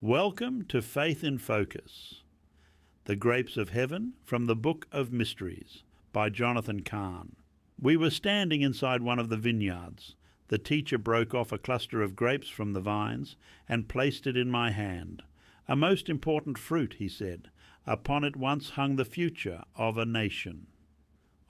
Welcome to Faith in Focus, The Grapes of Heaven from the Book of Mysteries by Jonathan Cahn. We were standing inside one of the vineyards. The teacher broke off a cluster of grapes from the vines and placed it in my hand. A most important fruit, he said. Upon it once hung the future of a nation.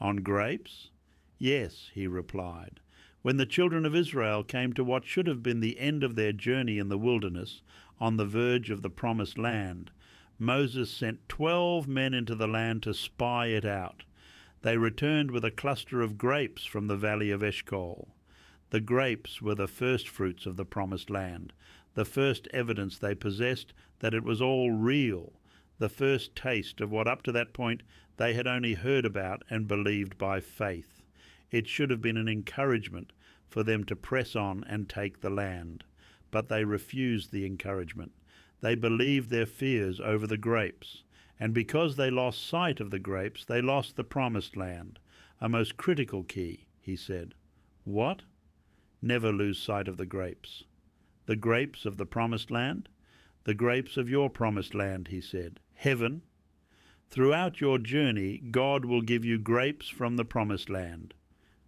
On grapes? Yes, he replied. When the children of Israel came to what should have been the end of their journey in the wilderness, on the verge of the promised land, Moses sent 12 men into the land to spy it out. They returned with a cluster of grapes from the valley of Eshcol. The grapes were the firstfruits of the promised land, the first evidence they possessed that it was all real, the first taste of what up to that point they had only heard about and believed by faith. It should have been an encouragement for them to press on and take the land. But they refused the encouragement. They believed their fears over the grapes. And because they lost sight of the grapes, they lost the promised land, a most critical key, he said. What? Never lose sight of the grapes. The grapes of the promised land? The grapes of your promised land, he said. Heaven. Throughout your journey, God will give you grapes from the promised land.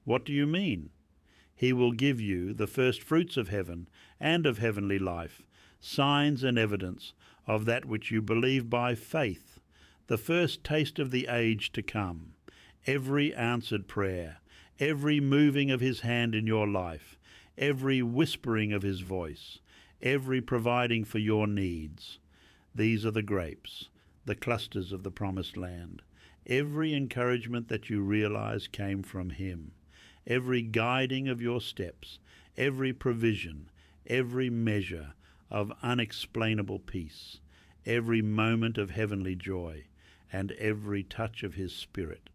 What do you mean? He will give you the first fruits of heaven and of heavenly life, signs and evidence of that which you believe by faith, the first taste of the age to come, every answered prayer, every moving of his hand in your life, every whispering of his voice, every providing for your needs. These are the grapes, the clusters of the promised land. Every encouragement that you realize came from him. Every guiding of your steps, every provision, every measure of unexplainable peace, every moment of heavenly joy, and every touch of his Spirit.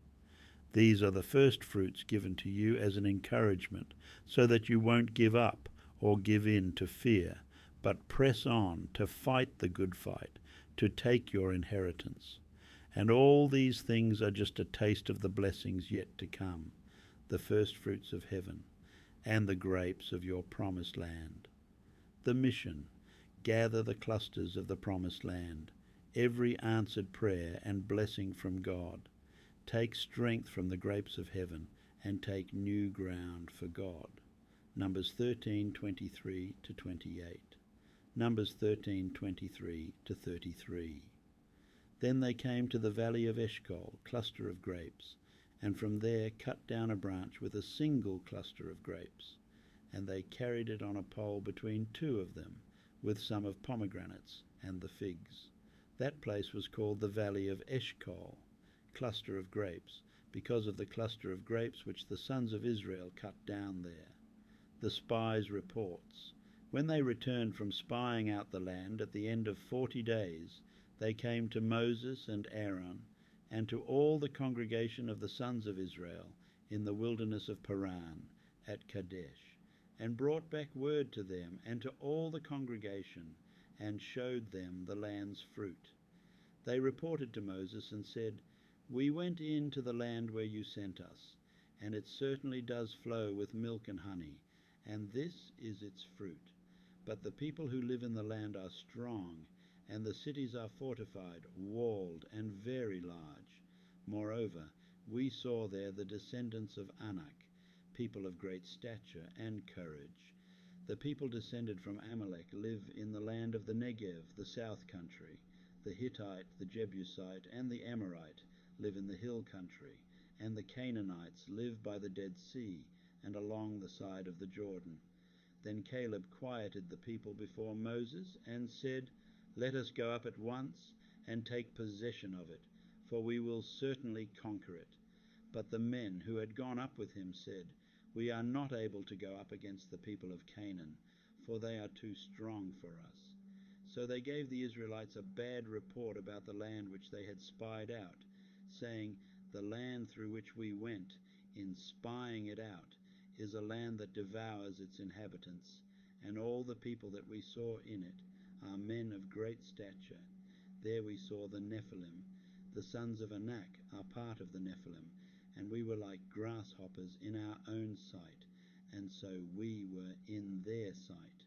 These are the first fruits given to you as an encouragement, so that you won't give up or give in to fear, but press on to fight the good fight, to take your inheritance. And all these things are just a taste of the blessings yet to come, the first fruits of heaven, and the grapes of your promised land. The mission: gather the clusters of the promised land, every answered prayer and blessing from God. Take strength from the grapes of heaven, and take new ground for God. Numbers 13:23-28. Numbers 13:23-33. Then they came to the valley of Eshcol, cluster of grapes, and from there cut down a branch with a single cluster of grapes, and they carried it on a pole between two of them, with some of pomegranates and the figs. That place was called the valley of Eshcol, cluster of grapes, because of the cluster of grapes which the sons of Israel cut down there. The spies' reports. When they returned from spying out the land at the end of 40 days, they came to Moses and Aaron, and to all the congregation of the sons of Israel in the wilderness of Paran at Kadesh, and brought back word to them and to all the congregation, and showed them the land's fruit. They reported to Moses and said, "We went in to the land where you sent us, and it certainly does flow with milk and honey, and this is its fruit. But the people who live in the land are strong, and the cities are fortified, walled, and very large. Moreover, we saw there the descendants of Anak, people of great stature and courage. The people descended from Amalek live in the land of the Negev, the south country. The Hittite, the Jebusite, and the Amorite live in the hill country, and the Canaanites live by the Dead Sea and along the side of the Jordan." Then Caleb quieted the people before Moses and said, "Let us go up at once and take possession of it, for we will certainly conquer it." But the men who had gone up with him said, "We are not able to go up against the people of Canaan, for they are too strong for us." So they gave the Israelites a bad report about the land which they had spied out, saying, "The land through which we went, in spying it out, is a land that devours its inhabitants, and all the people that we saw in it are men of great stature. There we saw the Nephilim. The sons of Anak are part of the Nephilim, and we were like grasshoppers in our own sight, and so we were in their sight."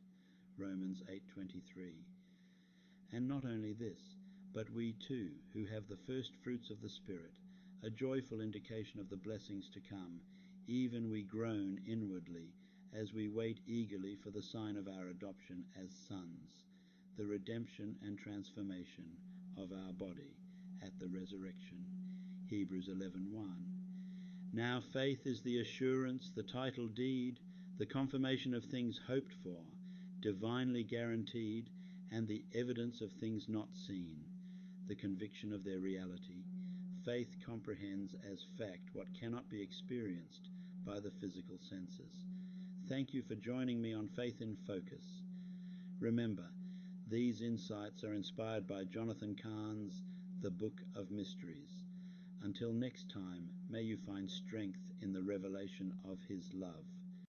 Romans 8:23. And not only this, but we too, who have the first fruits of the Spirit, a joyful indication of the blessings to come, even we groan inwardly as we wait eagerly for the sign of our adoption as sons, the redemption and transformation of our body at the resurrection. Hebrews 11:1. Now faith is the assurance, the title deed, the confirmation of things hoped for, divinely guaranteed, and the evidence of things not seen, the conviction of their reality. Faith comprehends as fact what cannot be experienced by the physical senses. Thank you for joining me on Faith in Focus. Remember, these insights are inspired by Jonathan Cahn's The Book of Mysteries. Until next time, may you find strength in the revelation of his love.